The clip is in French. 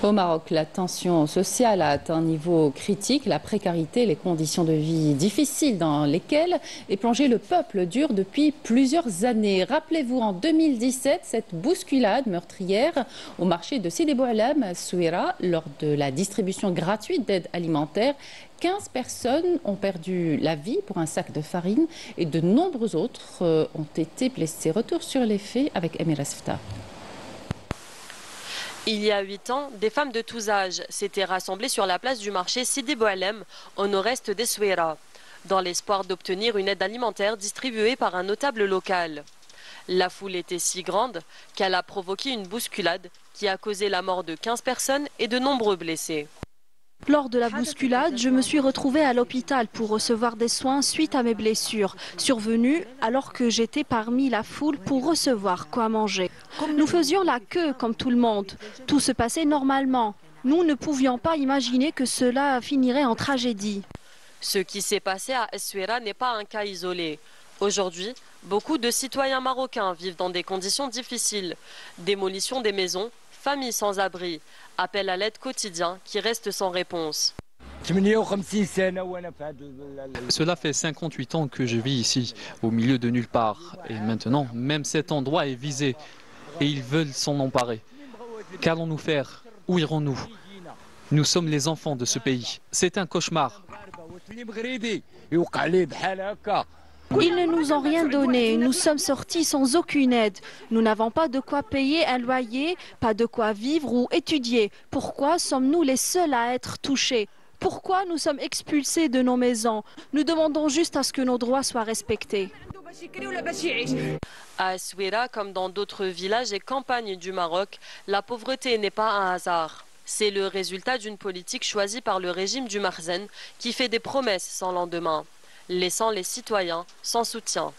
Au Maroc, la tension sociale a atteint un niveau critique. La précarité, les conditions de vie difficiles dans lesquelles est plongé le peuple durent depuis plusieurs années. Rappelez-vous, en 2017, cette bousculade meurtrière au marché de Sidi Boualem à Souira, lors de la distribution gratuite d'aide alimentaire. 15 personnes ont perdu la vie pour un sac de farine et de nombreux autres ont été blessés. Retour sur les faits avec Emira Sefta. Il y a 8 ans, des femmes de tous âges s'étaient rassemblées sur la place du marché Sidi Boualem, au nord-est d'Essaouira, dans l'espoir d'obtenir une aide alimentaire distribuée par un notable local. La foule était si grande qu'elle a provoqué une bousculade qui a causé la mort de 15 personnes et de nombreux blessés. Lors de la bousculade, je me suis retrouvée à l'hôpital pour recevoir des soins suite à mes blessures, survenues alors que j'étais parmi la foule pour recevoir quoi manger. Nous faisions la queue comme tout le monde. Tout se passait normalement. Nous ne pouvions pas imaginer que cela finirait en tragédie. Ce qui s'est passé à Essaouira n'est pas un cas isolé. Aujourd'hui, beaucoup de citoyens marocains vivent dans des conditions difficiles. Démolition des maisons, familles sans abri, appel à l'aide quotidien qui reste sans réponse. Cela fait 58 ans que je vis ici, au milieu de nulle part. Et maintenant, même cet endroit est visé. Et ils veulent s'en emparer. Qu'allons-nous faire? Où irons-nous? Nous sommes les enfants de ce pays. C'est un cauchemar. Ils ne nous ont rien donné. Nous sommes sortis sans aucune aide. Nous n'avons pas de quoi payer un loyer, pas de quoi vivre ou étudier. Pourquoi sommes-nous les seuls à être touchés? Pourquoi nous sommes expulsés de nos maisons? Nous demandons juste à ce que nos droits soient respectés. À Essaouira, comme dans d'autres villages et campagnes du Maroc, la pauvreté n'est pas un hasard. C'est le résultat d'une politique choisie par le régime du Makhzen qui fait des promesses sans lendemain, laissant les citoyens sans soutien.